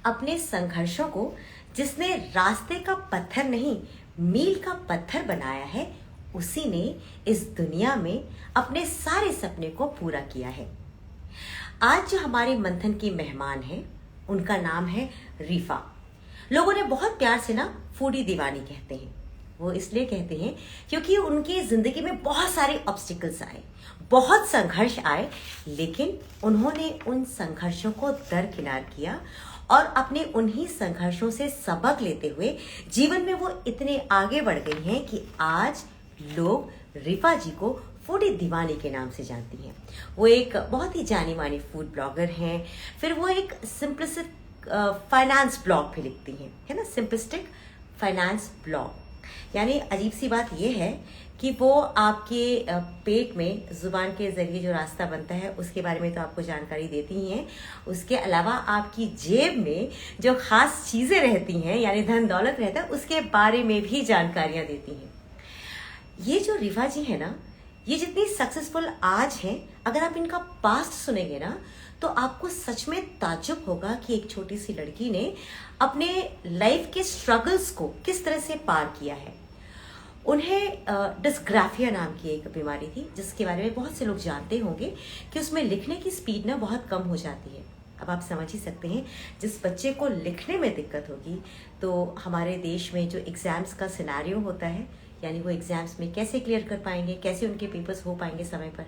अपने संघर्षों को जिसने रास्ते का पत्थर नहीं मील का पत्थर बनाया है, उसी ने इस दुनिया में अपने सारे सपने को पूरा किया है। आज जो हमारे मंथन की मेहमान है, उनका नाम है रीफा। लोगों ने बहुत प्यार से ना फूडी दीवानी कहते हैं। वो इसलिए कहते हैं क्योंकि उनकी जिंदगी में बहुत सारे ऑब्स्टिकल्स आए, बहुत संघर्ष आए, लेकिन उन्होंने उन संघर्षों को दरकिनार किया और अपने उन्हीं संघर्षों से सबक लेते हुए जीवन में वो इतने आगे बढ़ गई हैं कि आज लोग रीफा जी को फूडी दीवानी के नाम से जानती हैं। वो एक बहुत ही जानी मानी फूड ब्लॉगर हैं, फिर वो एक सिंपलिस्टिक फाइनेंस ब्लॉग भी लिखती हैं, है ना, सिंपलिस्टिक फाइनेंस ब्लॉग। यानी अजीब सी बात यह है कि वो आपके पेट में जुबान के जरिए जो रास्ता बनता है उसके बारे में तो आपको जानकारी देती ही हैं, उसके अलावा आपकी जेब में जो खास चीजें रहती हैं यानी धन दौलत रहता है उसके बारे में भी जानकारियां देती हैं। ये जो रीफा जी है ना, ये जितनी सक्सेसफुल आज हैं, अगर आप इनका पास्ट सुनेंगे ना तो आपको सच में ताज्जुब होगा कि एक छोटी सी लड़की ने अपने लाइफ के स्ट्रगल्स को किस तरह से पार किया है। उन्हें डिस्ग्राफिया नाम की एक बीमारी थी जिसके बारे में बहुत से लोग जानते होंगे कि उसमें लिखने की स्पीड ना बहुत कम हो जाती है। अब आप समझ ही सकते हैं, जिस बच्चे को लिखने में दिक्कत होगी तो हमारे देश में जो एग्जाम्स का सिनेरियो होता है, यानी वो एग्जाम्स में कैसे क्लियर कर पाएंगे, कैसे उनके पेपर्स हो पाएंगे समय पर।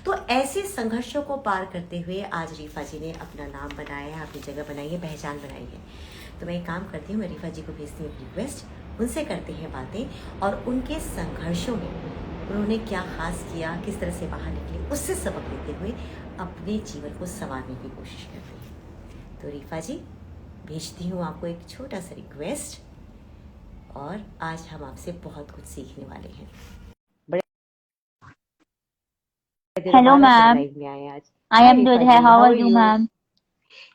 तो ऐसे संघर्षों को पार करते हुए आज रीफा जी ने अपना नाम बनाया है, अपनी जगह बनाई है, पहचान बनाई है। तो मैं एक काम करती हूँ, मैं रीफा जी को भेजती हूँ रिक्वेस्ट, उनसे करते हैं बातें और उनके संघर्षों में उन्होंने क्या खास किया, किस तरह से बाहर निकले, उससे सबक लेते हुए अपने जीवन को संवारने की कोशिश करते हैं। तो रीफा जी, भेजती हूँ आपको एक छोटा सा रिक्वेस्ट और आज हम आपसे बहुत कुछ सीखने वाले हैं। बड़े Hello, ma'am. लाइव में आए आज। I hi am good. Rifa Hey, ji, how how are are you, you? ma'am?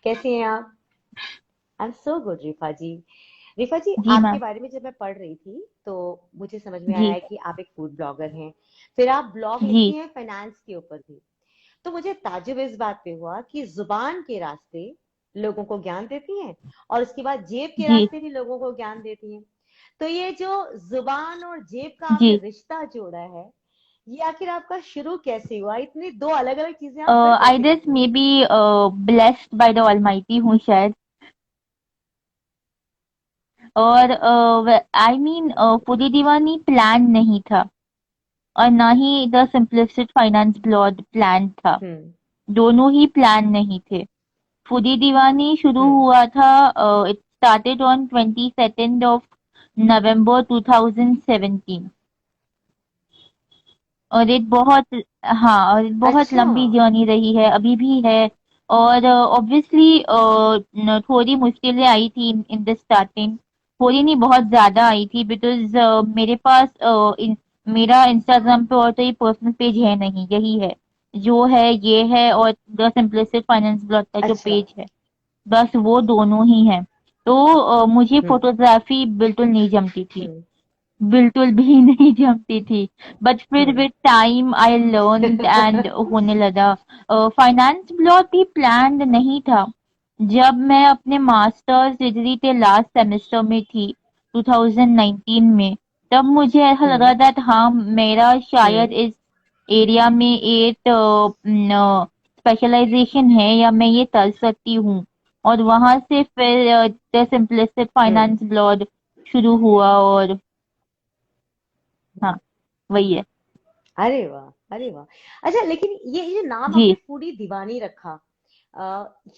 कैसी हैं आप? आई एम सो गुड रीफा जी। रीफा जी, जी आपके मैम। बारे में जब मैं पढ़ रही थी तो मुझे समझ में आया जी है कि आप एक फूड ब्लॉगर हैं, फिर आप ब्लॉग जी। लिखती हैं फाइनेंस के ऊपर भी। तो मुझे ताज्जुब इस बात पे हुआ कि जुबान के रास्ते लोगों को ज्ञान देती हैं और उसके बाद जेब के जी रास्ते भी लोगों को ज्ञान देती हैं। तो ये जो जुबान और जेब का आपने जी। रिश्ता जोड़ा है, ये आखिर आपका शुरू कैसे हुआ? इतनी दो अलग अलग चीजें आप कर I कैसे guess लेती हैं? maybe blessed by the Almighty हूँ शायद। और I mean फूडी दीवानी प्लान नहीं था और ना ही the simplistic finance blog plan था। हम्म। दोनों ही प्लान नहीं थे। फूडी दीवानी शुरू हम्म। हुआ था, it started on 22nd of November 2017। और एक बहुत, हाँ, और एक बहुत अच्छा। लंबी जर्नी रही है, अभी भी है। और ऑब्वियसली थोड़ी मुश्किलें आई थी इन द स्टार्टिंग। थोड़ी नहीं, बहुत ज्यादा आई थी, बिकॉज मेरे पास मेरा इंस्टाग्राम पे और तो ये पर्सनल पेज है नहीं, यही है जो है, ये है, और द सिंपलिस्टिक फाइनेंस ब्लॉग का जो अच्छा। पेज है, बस वो दोनों ही है। तो मुझे हम्म। फोटोग्राफी बिल्कुल नहीं जमती थी, हम्म। बिल्कुल भी नहीं जमती थी। बट फिर hmm. With time I learn and होने लगा। फाइनेंस ब्लॉग भी प्लान्ड नहीं था। जब मैं अपने मास्टर्स डिग्री के लास्ट सेमेस्टर में थी 2019 में, तब मुझे ऐसा लगा हम्म। था हाँ, मेरा शायद हम्म। इस एरिया में एक स्पेशलाइजेशन है या मैं ये कर सकती हूँ। और वहां से फिर the simplistic hmm. Finance blog शुरू हुआ। और हाँ, वही है। अरे वाह, अरे वाह। अच्छा, लेकिन ये नाम आपने जी। फूडी दीवानी रखा,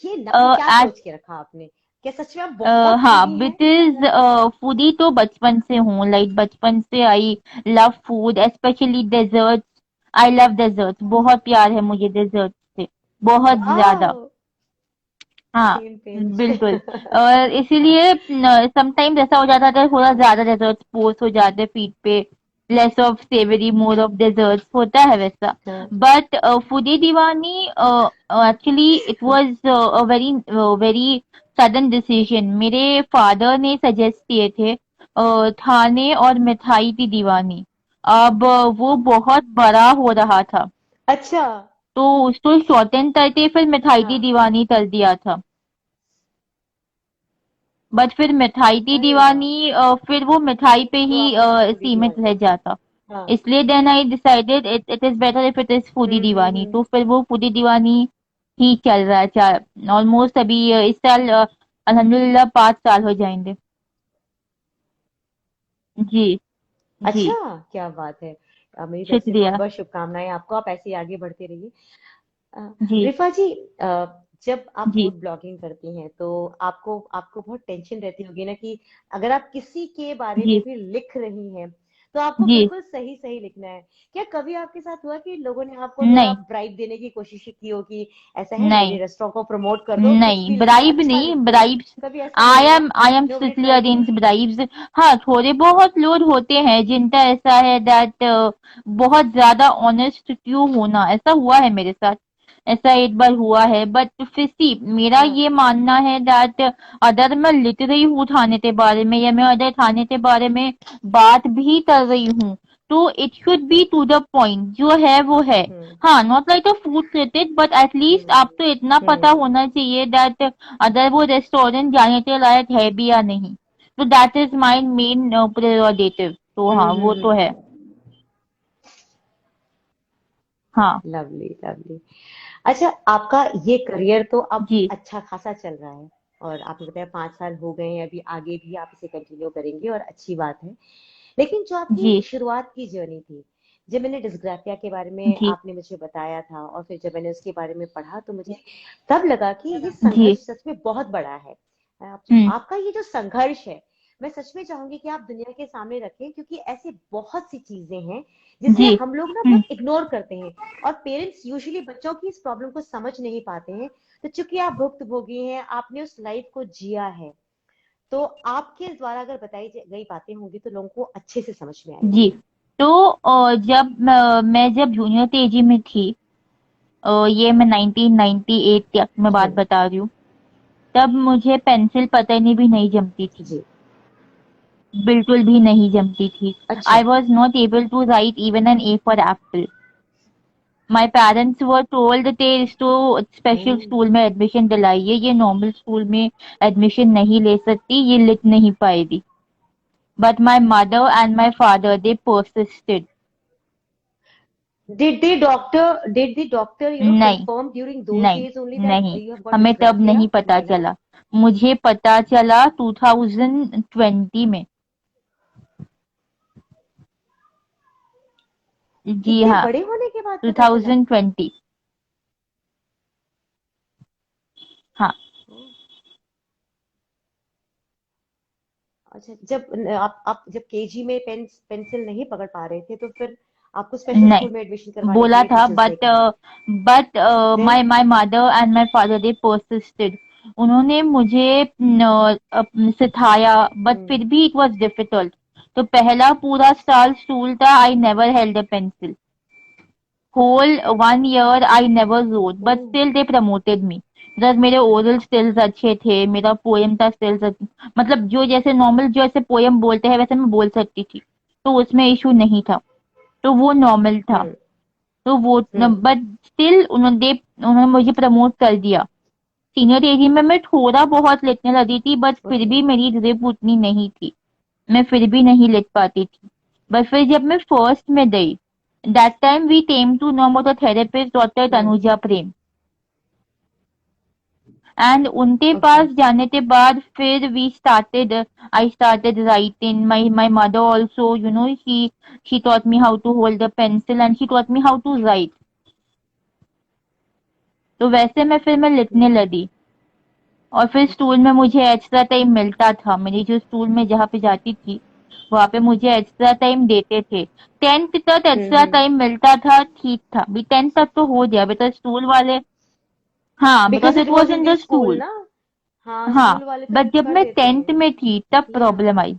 ये नाम क्या एज सोच के रखा आपने? क्या सच में आप बहुत हाँ, फूडी हैं? बिकॉज फूडी तो बचपन से हूँ, लाइक बचपन से I love food, specially desserts. I love desserts, बहुत प्यार है मुझे डेजर्ट्स से, बहुत ज्यादा। वाह। हाँ, सेम पेज। बिल्कुल। और इसीलिए समटाइम्स ऐसा हो जाता था, थोड़ा ज्यादा डेजर्ट्स पोस्ट हो जाते फीड पे, less of savoury more of desserts होता है वैसा। हाँ। बट फूडी दीवानी actually it was a very very sudden decision. मेरे फादर ने सजेस्ट किए थे खाने और मिठाई की दीवानी। अब वो बहुत बड़ा हो रहा था, अच्छा। तो उसको शॉर्टन करके फिर मिठाई की हाँ। दीवानी कर दिया था। बट फिर मिठाई की अरे वाह, दीवानी फिर वो मिठाई पे तो ही आपके पास फूडी सीमित दीवानी रह है। जाता। हाँ। इसलिए then I decided it is better if it is foodie दीवानी, हम्म। तो फिर वो फूडी दीवानी ही चल रहा है। चार ऑलमोस्ट अभी इस साल अल्हम्दुलिल्लाह 5 साल हो जाएंगे। जी। जी। अच्छा, क्या बात है। मेरी तरफ से बहुत शुक्रिया। बहुत शुभकामनाएं आपको, आप ऐसे ही आगे बढ़ते रहिए। अ, जी। रिफा जी, जब आप जी। फूड ब्लॉगिंग करती हैं तो आपको आपको बहुत टेंशन रहती होगी ना कि अगर आप किसी के बारे में जी। भी लिख रही हैं तो आपको जी। बिल्कुल सही सही लिखना है। क्या कभी आपके साथ हुआ कि लोगों ने आपको थोड़ा नहीं। ब्राइब देने की कोशिश की हो कि ऐसा है मेरे नहीं। रेस्टोरेंट को प्रमोट कर दो, कुछ नहीं, भी लिखो, ब्राइब अच्छा नहीं, लिखो, ब्राइब्स। कभी ऐसा नहीं हुआ? I am nobody strictly tried you? Against bribes. हाँ, थोड़े बहुत लोग होते हैं जिनका ऐसा है दैट बहुत ज्यादा ऑनेस्ट क्यों होना, ऐसा हुआ है मेरे साथ। ऐसा एक बार हुआ है, बट फिर सी मेरा हाँ। ये मानना है दैट अगर मैं लिख रही हूँ थाने के बारे में या मैं अगर थाने के बारे में बात भी कर रही हूँ, तो it should be to the point, जो है वो है। हम्म। हाँ, not like a food critic, but at least hmm. आपको इतना पता हम्म। होना चाहिए दैट अगर वो रेस्टोरेंट जाने के लायक है भी या नहीं। तो that is my main prerogative, तो हाँ वो तो है। हाँ। Lovely lovely. अच्छा, आपका ये करियर तो अब जी। अच्छा खासा चल रहा है और आपने बताया 5 साल हो गए हैं, अभी आगे भी आप इसे कंटिन्यू करेंगे और अच्छी बात है। लेकिन जो आपकी जी। शुरुआत की जर्नी थी, जब मैंने डिस्ग्राफिया के बारे में जी। आपने मुझे बताया था और फिर जब मैंने उसके बारे में पढ़ा तो मुझे तब लगा कि ये जी। संघर्ष सच में बहुत बड़ा है। हम्म। आपका ये जो संघर्ष है, मैं सच में चाहूंगी कि आप दुनिया के सामने रखें, क्योंकि ऐसे बहुत सी चीजें हैं जिसे जी। हम लोग ना हम्म। बहुत इग्नोर करते हैं और पेरेंट्स यूजुअली बच्चों की इस प्रॉब्लम को समझ नहीं पाते हैं। तो चूंकि आप भुक्तभोगी हैं, आपने उस लाइफ को जिया है, तो आपके द्वारा अगर बताई गई बातें होंगी तो लोगों को अच्छे से समझ में जी। आएगी। तो जब मैं जब जूनियर केजी में थी, ये मैं 1998 तक मैं बात हम्म। बता रही हूँ, तब मुझे पेंसिल पकड़नी भी नहीं जमती थी। जी। बिल्कुल भी नहीं जमती थी। अच्छा। I was not able to write even an A for apple. My parents were told थे इसको स्पेशल हम्म। स्कूल में एडमिशन दिलाइए, ये नॉर्मल स्कूल में एडमिशन नहीं ले सकती, ये लिख नहीं पाएगी। But my mother and my father they persisted. Did the doctor, नहीं। confirm during those नहीं। days only that नहीं, you have got हमें तब dysgraphia? नहीं पता Why not? चला। मुझे पता चला 2020 में। जी इतने हाँ। बड़े होने के बाद पता चला? 2020। हाँ। ओह, अच्छा, जब आप जब केजी में पेंसिल नहीं पकड़ पा रहे थे तो फिर आपको स्पेशल स्कूल में एडमिशन नहीं, करवाने के बोला लिए था, टीचर्स ने बट कहा? But my then? My mother and my father they persisted. उन्होंने मुझे सिखाया, बट हम्म। फिर भी इट वाज डिफिकल्ट। तो पहला पूरा साल स्कूल था, I never held a pencil. Whole 1 year I never wrote, but oh. Still they promoted me. जब मेरे ओरल स्किल्स अच्छे थे, मेरा पोएम का स्किल्स, मतलब जो जैसे नॉर्मल जैसे पोएम बोलते हैं वैसे मैं बोल सकती थी, तो उसमें इशू नहीं था। तो वो नॉर्मल था। हम्म। तो वो हम्म। बट स्टिल उन्होंने मुझे प्रमोट कर दिया। सीनियर एजी में मैं थोड़ा बहुत लिखने लगी थी, बट फिर ओके। भी मेरी ग्रिप उतनी नहीं थी। मैं फिर भी नहीं लिख पाती थी। बट फिर जब मैं फर्स्ट में गई, that time we came to know about the therapist doctor hmm. Tanuja Prem. And उनके ओके। पास जाने के बाद फिर we started, I started writing. My mother also, she taught me how to hold the pencil and she taught me how to write. तो वैसे मैं लिखने हम्म। लगी। और फिर स्कूल में मुझे एक्स्ट्रा टाइम मिलता था, मेरी जो स्कूल में जहाँ पे जाती थी वहां पे मुझे एक्स्ट्रा टाइम देते थे। 10th तक एक्स्ट्रा हम्म। टाइम मिलता था, ठीक था। भी 10th तक तो हो गया, बिकॉज स्कूल वाले, हाँ, because because it it was was in in the the school school. ना। हाँ, हाँ, स्कूल वाले तो बट जब कर मैं देते 10th हैं। में थी तब या। प्रॉब्लम आई।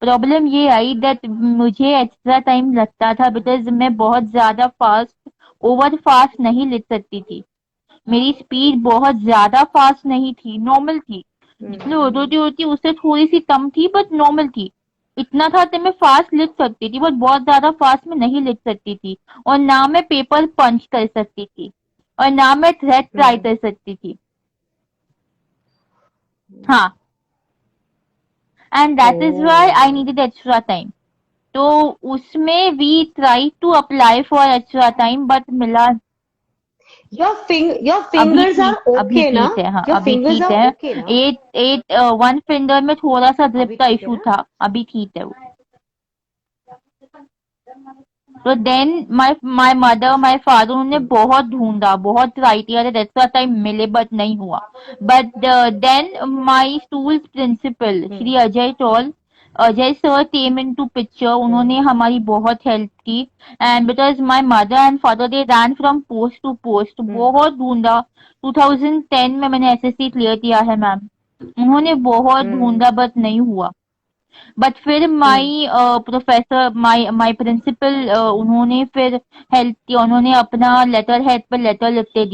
प्रॉब्लम ये आई दैट मुझे एक्स्ट्रा टाइम लगता था बिकॉज मैं बहुत ज्यादा फास्ट, ओवर फास्ट नहीं लिख सकती थी। मेरी स्पीड बहुत ज्यादा फास्ट नहीं थी, नॉर्मल थी। जितनी हम्म। उर्दू होती उससे थोड़ी सी कम थी, बट नॉर्मल थी। इतना था कि मैं फास्ट लिख सकती थी, बट बहुत ज्यादा फास्ट में नहीं लिख सकती थी। और ना मैं पेपर पंच कर सकती थी, और ना मैं थ्रेड ट्राई हम्म। कर सकती थी। हम्म। हाँ। and that is why I oh needed extra time. तो उसमें we tried to apply for extra time but मिला. योर फिंगर्स आर अभी ओके ना? ठीक है, हाँ योर अभी फिंगर्स ठीक आर है. ओके ना? एट एट वन फिंगर में थोड़ा सा ग्रिप अभी का ठीक है इशू ना? था, अभी ठीक है वो. तो then my mother my father उन्होंने हम्म बहुत ढूंढा, बहुत ट्राई किया एक्स्ट्रा टाइम मिले बट नहीं हुआ. But then my school principal hmm Shri Ajay Tol, Ajay sir came in to picture. उन्होंने हम्म हमारी बहुत हेल्प की. And because my mother and father they ran from post to post, hmm बहुत ढूंढा. 2010 में मैंने एसएससी क्लियर किया है मैम. उन्होंने बहुत हम्म ढूंढा बट नहीं हुआ. बट फिर हम्म my professor my my principal उन्होंने फिर हेल्प किया. उन्होंने अपना लेटर हेड पर लेटर लिखते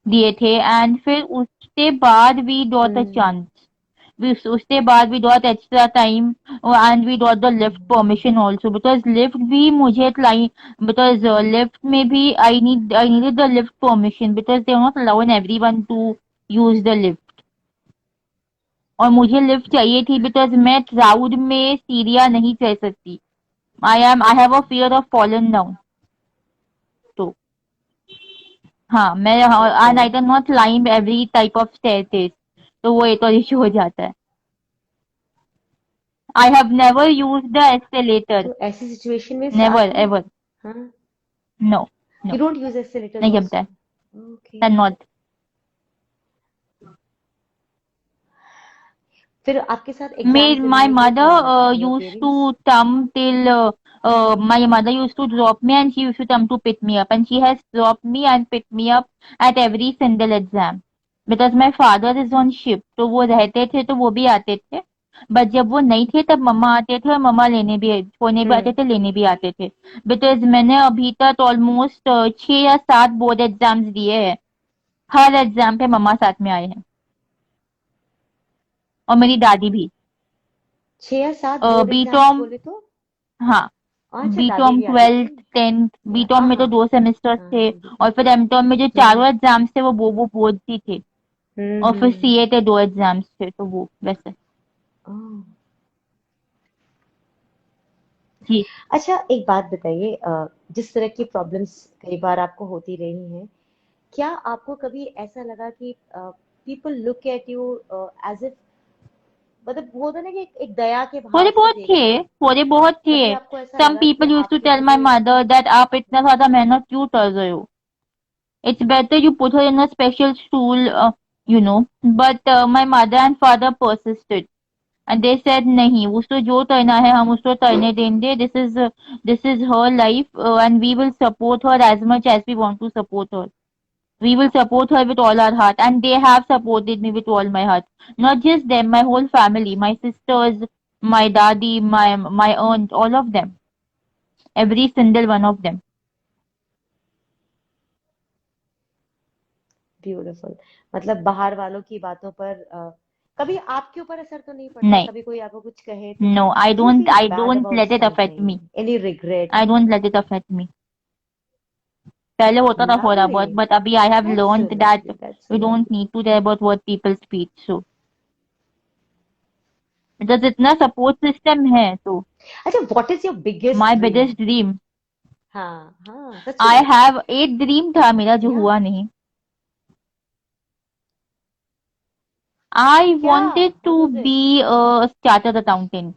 दिए थे. एंड फिर उसके बाद we got a hmm chance. उसके बाद we got extra time and we got the lift permission also. Because lift भी मुझे बिकॉज लिफ्ट में भी I needed the lift permission because they are not allowed every one to use the lift. और मुझे lift चाहिए थी because मैं crowd में सीढ़ियाँ नहीं चढ़ सकती. I have a fear of fallen down. तो हाँ मैं okay. And I can not climb every type of staircase. तो वो एक और इशू हो जाता है. I have never use the escalator. तो ऐसी सिचुएशन में नेवर साथ में, एवर. हाँ, no. No. You don't use escalators नहीं जमता आल्सो? है. ओके. Can not. फिर आपके साथ Me, एग्जाम्स my दिलाने के लिए mother कौन आता है? Your used parents? to come till my mother used to drop me and she used to come to pick me up, and she has dropped me and picked me up at every single exam because my father is on ship. तो वो रहते थे तो वो भी आते थे. But जब वो नहीं थे तब मम्मा आते थे और मम्मा लेने भी छोड़ने भी आते हम्म. थे, लेने भी आते थे. बिकॉज मैंने अभी तक ऑलमोस्ट 6 या 7 बोर्ड एग्जाम्स दिए हैं. हर एग्जाम पे मम्मा साथ में आए हैं और मेरी दादी भी. 6 या 7 बोर्ड एग्जाम्स बीटॉम. बोले तो? हाँ. अच्छा, दादी बीटॉम भी आती थी. 12th 10th. बीटॉम हाँ में तो हाँ 2 सेमेस्टर्स हाँ, थे. दादी. और फिर एमटॉम में जो हम्म चारों एग्जाम्स थे वो बोर्ड ही थे. और फिर हम्म. सीए थे 2 एग्जाम्स थे तो वो वैसे. ओह. जी. अच्छा, एक बात बताइए, जिस तरह की प्रॉब्लम्स कई बार आपको होती रही हैं, क्या आपको कभी ऐसा लगा कि people look at you as if, मतलब वो होता है ना कि एक दया के भाव से देखना? थोड़े बहुत थे. कभी आपको ऐसा सम लगा कि पीपल यूज टू आपके टेल ऊपर माई कोई? मदर दैट आप इतना ज्यादा मेहनत क्यों कर रहे हो. It's better you put her in a special school, you know. But my mother and father persisted. And they said नहीं, उसको जो करना है हम उसको करने देंगे. This is her life, and we will support her as much as we want to support her. We will support her with all our heart, and they have supported me with all my heart. Not just them, my whole family, my sisters, my daddy, my aunt, all of them, every single one of them. Beautiful. मतलब बाहर वालों की बातों पर कभी आपके ऊपर असर तो नहीं पड़ता? नहीं. कभी कोई आपको कुछ कहे तो No, I do you don't. Feel I bad don't about let it affect something? me. Any regret? I don't let it affect me. पहले होता था थोड़ा लवली. बहुत, but अभी I have that's so learned that lovely, that's we so don't lovely. need to care about what people speak. So because इतना support system है तो. अच्छा, what is your biggest My dream? biggest dream. हाँ हाँ, सच I में. have एक dream था मेरा जो या, हुआ नहीं. I क्या? wanted what to was it? be a chartered accountant.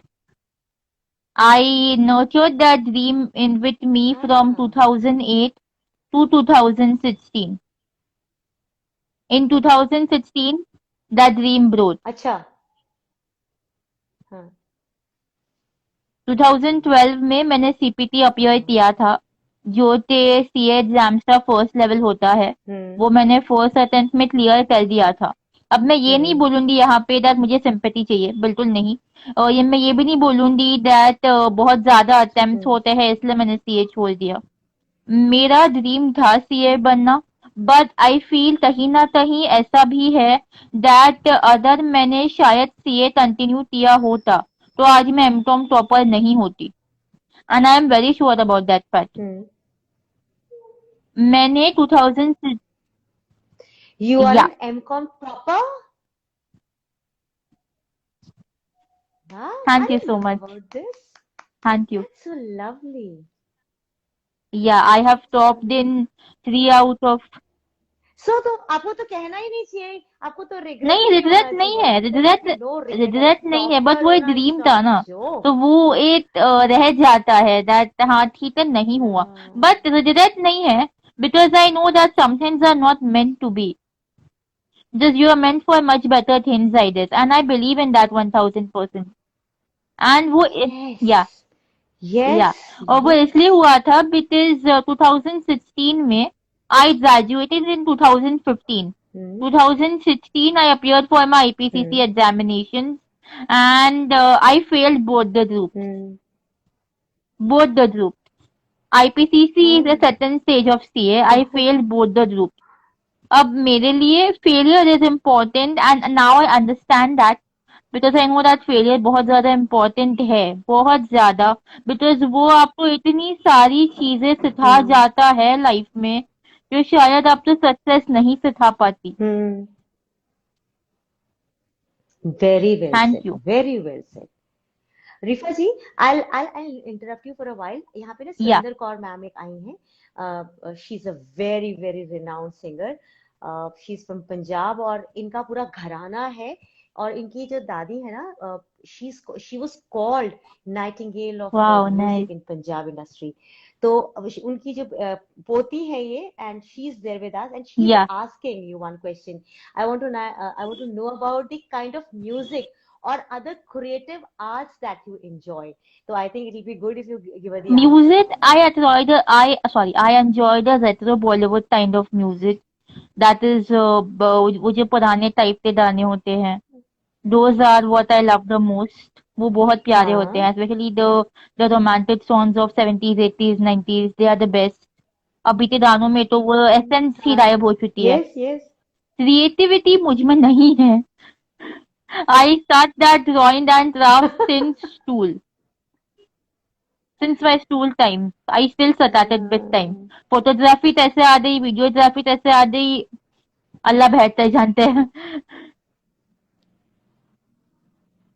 I nurtured that dream in with me from हाँ. 2008 to 2016. In 2016, that dream broke. अच्छा. हाँ. 2012 में मैंने सीपीटी अपीयर हाँ. किया था, जो कि सीए एग्जाम्स का फर्स्ट लेवल होता है. हम्म वो मैंने फर्स्ट अटेम्प्ट में क्लियर कर दिया था. अब मैं ये नहीं हम्म बोलूंगी यहाँ पे दैट मुझे सिंपैथी चाहिए, बिल्कुल नहीं. और ये मैं ये भी नहीं बोलूंगी दैट बहुत ज्यादा अटेम्प्ट हम्म. होते हैं इसलिए मैंने सीए छोड़ दिया. मेरा ड्रीम था सीए बनना. बट आई फील कहीं ना कहीं ऐसा भी है दैट अगर मैंने शायद सीए कंटिन्यू किया होता तो आज मैं एमकॉम टॉपर नहीं होती. And I am very sure about that fact. Hmm. मैंने 2000. You are ya. An MCom topper? Wow, I Thank you didn't so know much. about this. Thank you. That's so lovely. Yeah, I have So topped lovely. in 3 out of. सो तो आपको तो कहना ही नहीं चाहिए, आपको तो regret नहीं, ही नहीं रिग्रेट होना नहीं चाहिए, है, there should be regret no regret. अरे रिग्रेट नहीं है, बट टॉपर वो एक होना इज ड्रीम नॉट था अ ना, तो जोक। वो एक रह जाता है दैट हाँ ठीक है नहीं हुआ, बट रिग्रेट नहीं है, because I know that some things are not meant to be, just you are meant for much better things I this and I believe in that 1000%। एंड वो यस या या यस और वो yes. इसलिए हुआ था because 2016 में I graduated in 2015। 2016 I appeared for my IPCC examinations and I failed both the groups. IPCC is a certain stage of CA. I failed both the groups. अब मेरे लिए failure is important and now I understand that because I know that failure बहुत ज़्यादा important है, बहुत ज़्यादा, because वो आपको इतनी सारी चीजें सिखा जाता है लाइफ में जो शायद आपको सक्सेस नहीं सिखा पाती। Very well thank said, you. Very well said. Rifa ji, I'll interrupt you for a while। यहाँ पे ना या सुरेंद्र कौर मैम एक आई हैं, she is a very very renowned singer, she is from Punjab, और इनका पूरा घराना है, और इनकी जो दादी है ना, she was called nightingale of wow nice. Music in Punjab industry. तो उनकी जो पोती है ये, and she is there with us, and she is ya asking you one question. I want to know about the kind of music or other creative arts that you enjoy. So I think it will be good if you give her the answer. Music, I enjoy the retro Bollywood kind of music. That is, वो जो पुराने type के गाने होते हैं, those are what I love the most. वो बहुत प्यारे होते हैं, हाँ। especially the romantic songs of 70s, 80s, 90s. They are the best. अभी के गानों में तो वो एसेंस ही हाँ। गायब हो चुकी है। Yes, yes. क्रिएटिविटी मुझ में नहीं है। I start that drawing and craft since my school time. I still started big time. Photography कैसे आ गई, वीडियोग्राफी कैसे आ गई, अल्लाह बेहतर जानते हैं।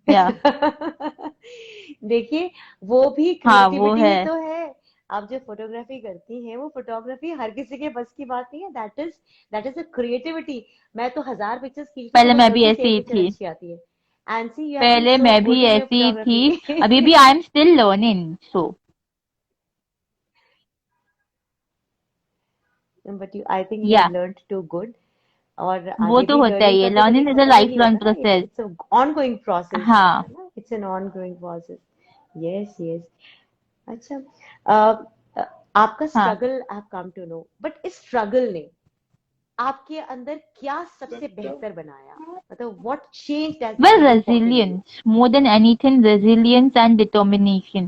या देखिए, वो भी हाँ वो क्रिएटिविटी है। ही तो है। आप जो फोटोग्राफी करती हैं, वो फोटोग्राफी हर किसी के बस की बात नहीं है। That is a creativity. मैं तो 1000 पिक्चर्स खींचती हूँ, पहले तो मैं बस भी 10 ही ऐसी सेम ही पिक्चर थी। अच्छी आती है। And see, you have been पहले सो मैं भी गुड इन योर ऐसी ही थी। अभी फोटोग्राफी। भी I am still learning so. But you, I think you या हैव लर्नड टू गुड। और वो आगे तो भी होता लर्निंग ही है, करते करते लर्निंग इज अ खत्म ही लाइफ नहीं लॉन्ग होता ना, प्रोसेस। इट्स ऑनगोइंग प्रोसेस, हाँ है ना, it's an ongoing process. Yes yes. अच्छा, अ, अ, आपका हाँ। Struggle I have come to know, but इस स्ट्रगल ने आपके अंदर क्या सबसे बेहतर बनाया? मतलब what change Well, as a person in you? resilience, more than anything, resilience and determination,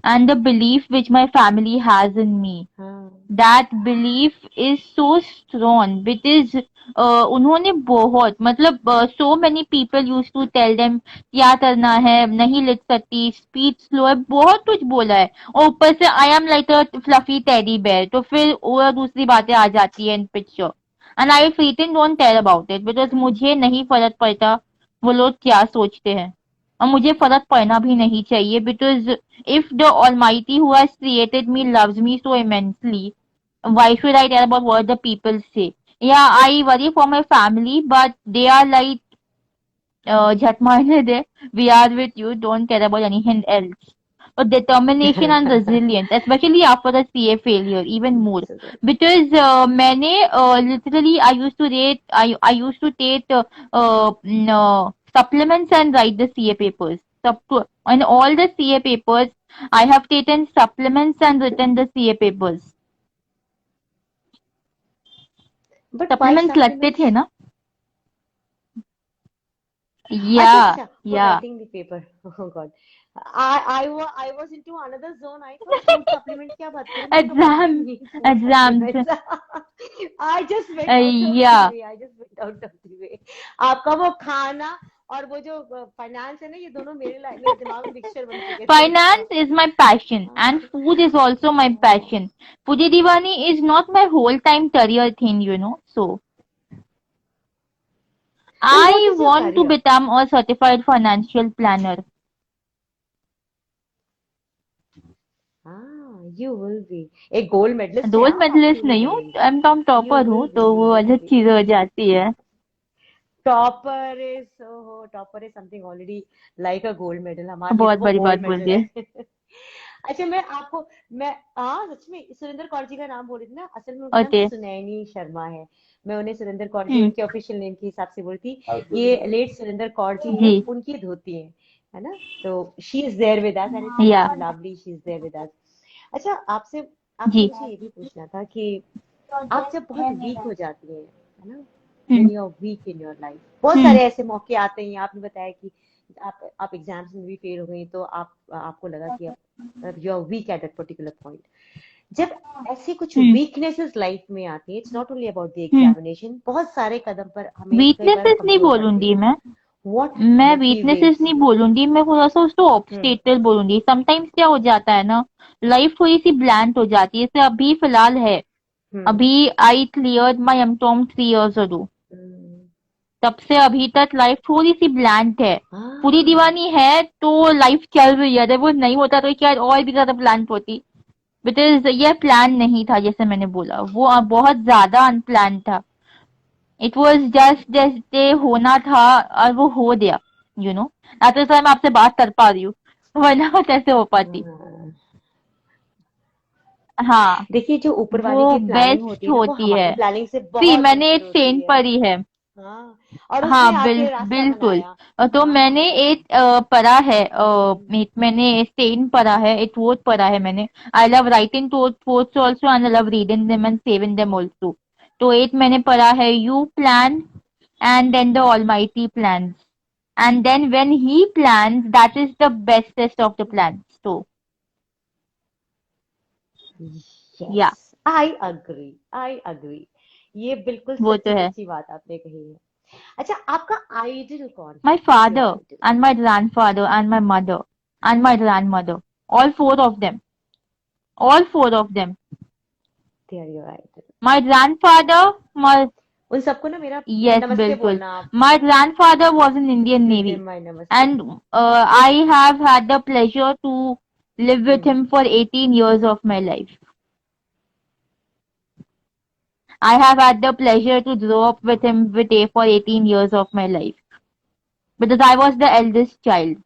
and the belief which my family has in me. हाँ। That belief is so strong because उन्होंने बहुत मतलब so many people used to tell them क्या करना है, नहीं लिख सकती, स्पीड स्लो है, बहुत कुछ बोला है, और ऊपर से I am like a fluffy teddy bear, तो फिर और दूसरी बातें आ जाती है in picture, and I fretting don't care about it because मुझे नहीं फर्क पड़ता वो लोग क्या सोचते हैं, और मुझे फर्क पड़ना भी नहीं चाहिए because if the Almighty who has created me loves me so immensely, why should I care about what the people say? Yeah, I worry for my family, but they are like, Jhat marne de, we are with you, don't care about anything else. But determination and resilience, especially after the CA failure, even more. So good. Because मैंने literally I used to take supplements and write the CA papers. On all the CA papers, I have taken supplements and written the CA papers. But why Supplements लगते थे supplements? ना? अच्छा Yeah, अच्छा, for yeah. writing the paper। Oh God, I was into another zone। I thought food supplement क्या बात करें, मैं तो what do you Exam, mean food exams. supplements? I just went out of the Yeah. way। I just went out of the way। आपका वो खाना और वो जो फाइनेंस है ना, ये दोनों मेरे दिमाग में मिक्सचर बन चुके थे। Finance is my passion and हाँ। food is also my passion. Puja Diwani is not my whole time career thing, So Then what I is your want to career? become a certified financial planner. You will be एक gold medallist है, gold आप medallist आपके लिए नहीं हूँ, करेंगे। I am top you topper हूँ, will be, तो यू वो विल अलग बी। चीज हो जाती है। Topper is something already like a gold medal, हमारे लिए तो बहुत वो बड़ी बात गोल्ड बोल मेडल दी है। है। अच्छा, मैं आपको, मैं, हाँ सच में सुरेंद्र कौर जी का नाम बोल रही थी ना, असल में उनका नाम ओके। सुनैनी शर्मा है। मैं उन्हें सुरेंद्र कौर जी हम्म। उनके ऑफिशियल नेम के हिसाब से बोली थी। ये लेट सुरेंद्र कौर जी है, जी। उनकी धोती है ना। तो she is there with us and it's ya. Lovely, she is there with us. अच्छा, आपसे आपसे जी। मुझे ये भी पूछना था कि आप जब बहुत वीक हो जाती हैं, है ना, hmm. When you are weak in your life, बहुत हम्म। सारे ऐसे मौके आते हैं। आपने बताया कि आप एग्जाम्स में भी फेल हो गई, तो आपको लगा कि अब you are weak at that particular point. जब ऐसी कुछ हम्म। वीकनेसेस लाइफ में आती है, it's not only about the hmm. Examination, बहुत सारे कदम पर हमें कई बार हम वीकनेसेस नहीं कमजोर पड़ते बोलूंगी हैं। मैं। व्हाट मैं वीकनेसेस मोटिवेट्स नहीं यू? बोलूंगी, मैं थोड़ा सा उसको हम्म। ऑब्स्टेकल बोलूंगी। समटाइम्स क्या हो जाता है ना, लाइफ थोड़ी सी ब्लैंक हो जाती है, जैसे अभी फिलहाल है। हम्म। अभी I cleared my MCom 3 years ago। Hmm. तब से अभी तक लाइफ थोड़ी सी ब्लैंक है। पूरी हाँ। दीवानी है तो लाइफ चल रही है, अगर वो नहीं होता तो क्या और भी ज्यादा ब्लैंक होती। बिकॉज ये प्लान नहीं था, जैसे मैंने बोला, वो बहुत ज्यादा अनप्लान था। इट वॉज जस्ट जैसे होना था और वो हो गया, यू नो। तो मैं आपसे बात कर पा रही हूँ, वरना वो कैसे हो पाती। हाँ। हाँ। देखिए, जो ऊपर वाले वो की प्लानिंग होती बेस्ट है ना, वो होती हमारी है। प्लानिंग से सी बहुत मैंने बेहतर एक होती सेंट है। पढ़ी है। हाँ, और हाँ, उसने आपके रास्ता बिल्कुल। बनाया। तो हाँ। मैंने एक पढ़ा है, हम्म। मैंने स्टेन पढ़ा है, एक वोट पढ़ा है मैंने। I love writing thoughts also and I love reading them and saving them also. तो एक मैंने पढ़ा है, you plan and then the almighty plans, and then when he plans that is the bestest of the plans. तो yes, yeah, I agree. ये बिल्कुल वो तो सच्ची है। सच्ची बात आपने कही है। अच्छा, आपका आइडल कौन है? My who is your father idol? and my grandfather and my mother and my grandmother, all four of them, all four of them. They are your idol. My grandfather, my उन सबको ना मेरा yes, नमस्ते bilkul. बोलना आप। My grandfather was in Indian give Navy, them my नमस्ते। and I have had the pleasure to live with hmm. him for 18 years of my life. I have had the pleasure to grow up with him for 18 years of my life, because I was the eldest child.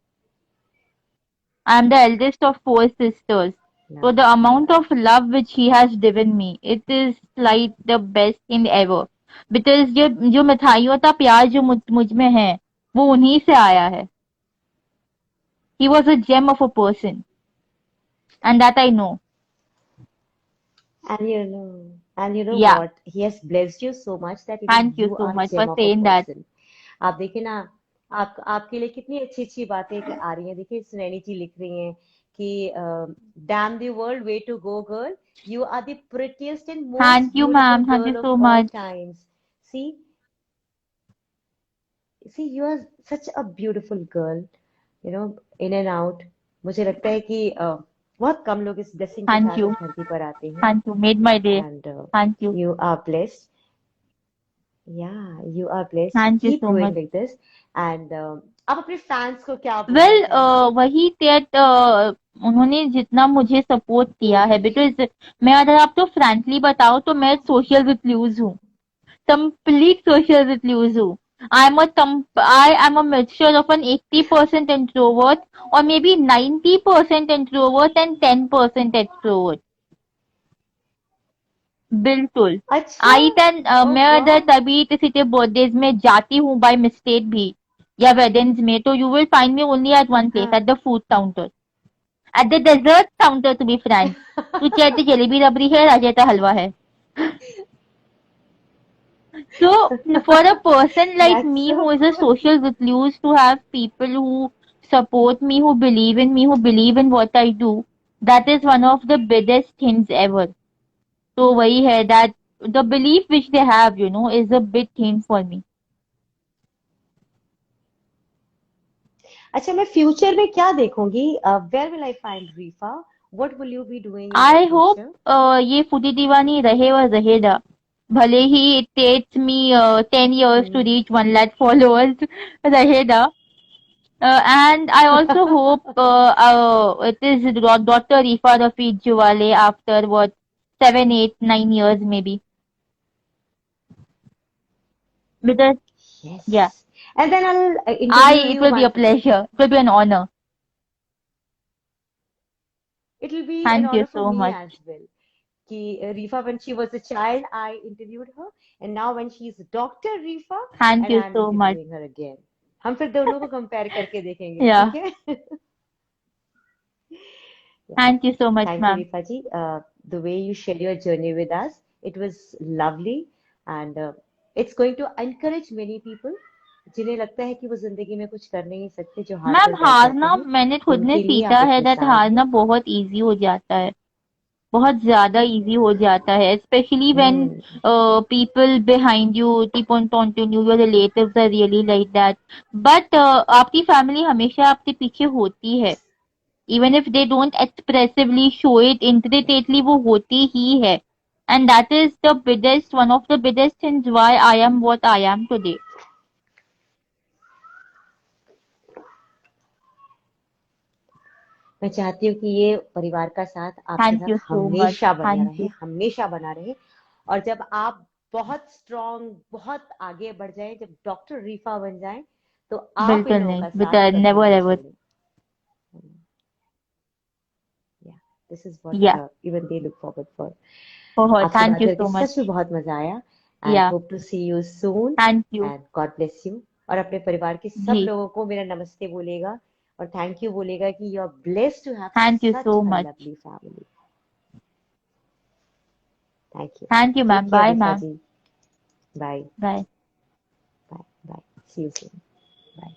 I am the eldest of four sisters. So the nice, amount of nice. love which he has given me, it is like the best thing ever. Because जो मिठाइयों का प्यार जो मुझ में है, वो उन्हीं से आया है. He was a gem of a person, and that I know. And you know Yeah, what? He has blessed you so much that thank you you so are a much for gem of a saying that. person. आप देखिए ना, आपके लिए कितनी अच्छी अच्छी बातें आ रही हैं। देखिए, सुनैनी जी लिख रही हैं कि damn the world, way to go girl, you are the prettiest and Thank most you, beautiful ma'am. Thank you girl so of all much. Times. See, you are such a beautiful girl, you know, in and out. मुझे लगता है कि बहुत कम लोग इस blessing के Thank साथ इस you. धरती पर आते हैं। Thank you. Made my day. And Thank you. you are blessed. Yeah, you are blessed. Thank you Keep so growing much. like this. And आप अपने फैंस को क्या बोलना वेल, चाहेंगे? वही दैट, उन्होंने जितना मुझे सपोर्ट किया है, बिकॉज मैं अगर आपको फ्रैंकली बताऊं तो मैं सोशल रिफ्यूज हूँ, कंप्लीट सोशल रिफ्यूज हूँ। I am a mixture of an 80% introvert or maybe 90% introvert and 10% extrovert. बिल्कुल। अच्छा। ओह मैं अगर गॉड। कभी किसी के बर्थडेज में जाती हूँ बाय मिस्टेक भी, या वेडिंग्स में, तो you will find me only at one place, हाँ। At the food counter, at the dessert counter to be frank. तू चाहते जलेबी रबड़ी है, राजेता हलवा है। So, for a person like That's me so who is a cool. social recluse, to have people who support me, who believe in me, who believe in what I do, that is one of the biggest things ever. So, वही है that the belief which they have, is a big thing for me. अच्छा, मैं future में क्या देखूंगी? Where will I find Rifa? What will you be doing in the I hope future? ये foodie दीवानी रहे और रहेगा, भले ही it takes me 10 years to hmm. reach 1 lakh followers, रहेगा। And I also hope it is daughter Rifa Rafiq Juwale after what 7, 8, 9 years maybe. Because yeah, Yes. And then I'll I interview it you will be a once again. pleasure. It will be an honor. It will be an Thank you honor for so me much. as well. Rifa, when she was a child, I interviewed her, and now when she's Dr. Rifa, Thank and you I'm so much. interviewing her again. हम फिर दोनों को compare करके देखेंगे, Yeah. ठीक है? Yeah. Thank you so much, Thank you, ma'am. Rifa ji. The way you shared your journey with us, it was lovely, and it's going to encourage many people जिन्हें लगता है कि वो जिंदगी में कुछ कर नहीं सकते, जो हार मैम कर बैठ जाते हारना हैं, मैंने खुद ने उनके लिए सीखा आप एक है दैट मिसाल हारना हैं। बहुत इजी हो जाता है, बहुत ज्यादा इजी हो जाता है, specially when hmm. People behind you keep on taunting you, your relatives are really like that, but आपकी फैमिली हमेशा आपके पीछे होती है, even if they don't expressively show it internally, वो होती ही है, and that is the biggest one of the biggest things why I am what I am today. मैं चाहती हूँ कि ये परिवार का साथ आपके थैंक साथ यू सो मच. हमेशा बना थैंक रहे, यू. हमेशा बना रहे। और जब आप बहुत स्ट्रांग, बहुत आगे बढ़ जाएं, जब डॉक्टर रीफा बन जाएं, तो आप इन बिल्कुल लोगों नहीं, का बट साथ कभी नेवर ना एवर. छोड़ें। या, दिस इज या, what even they look forward for. बहुत आपसे थैंक बात यू करके सो सच में मच. बहुत मजा आया, and yeah, hope to see you soon, thank you. And God bless you. और अपने परिवार के सब जी, लोगों को मेरा नमस्ते बोलेगा, और थैंक यू बोलेगा कि you are blessed to have thank you such so a much. Lovely family. Thank you. Thank you take ma'am. Care bye Rifa ma'am. Ji. Bye. Bye. Bye bye. See you soon. Bye.